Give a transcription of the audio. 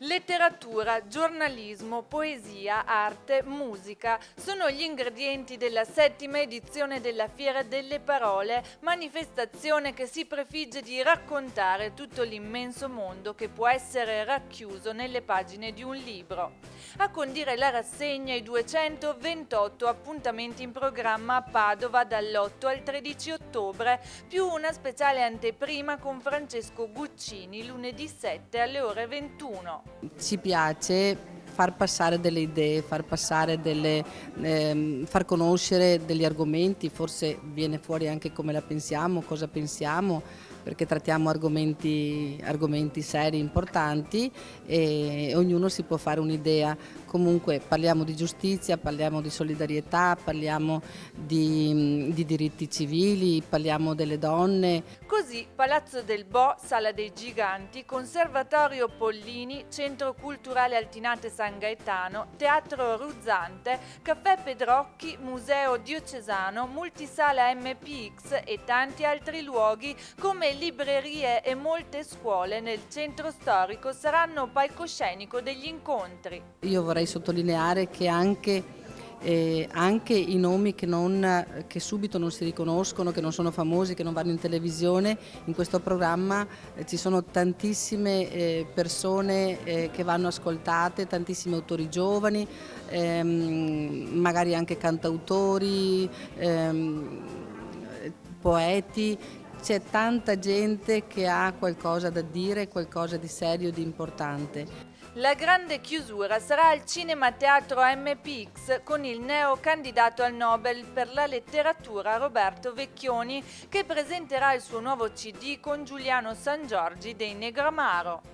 Letteratura, giornalismo, poesia, arte, musica sono gli ingredienti della 7ª edizione della Fiera delle Parole, manifestazione che si prefigge di raccontare tutto l'immenso mondo che può essere racchiuso nelle pagine di un libro. A condire la rassegna i 228 appuntamenti in programma a Padova dall'8 al 13 ottobre, più una speciale anteprima con Francesco Guccini lunedì 7 alle ore 21. Ci piace far passare delle idee, far conoscere degli argomenti, forse viene fuori anche come la pensiamo, cosa pensiamo, perché trattiamo argomenti seri, importanti e ognuno si può fare un'idea. Comunque parliamo di giustizia, parliamo di solidarietà, parliamo di diritti civili, parliamo delle donne. Così Palazzo del Bo, Sala dei Giganti, Conservatorio Pollini, Centro Culturale Altinate San Gaetano, Teatro Ruzzante, Caffè Pedrocchi, Museo Diocesano, Multisala MPX e tanti altri luoghi come librerie e molte scuole nel centro storico saranno palcoscenico degli incontri. Io vorrei sottolineare che anche i nomi che subito non si riconoscono, che non sono famosi, che non vanno in televisione, in questo programma ci sono tantissime persone che vanno ascoltate, tantissimi autori giovani, magari anche cantautori, poeti. C'è tanta gente che ha qualcosa da dire, qualcosa di serio e di importante. La grande chiusura sarà al Cinema Teatro MPX con il neo candidato al Nobel per la letteratura Roberto Vecchioni, che presenterà il suo nuovo CD con Giuliano Sangiorgi dei Negramaro.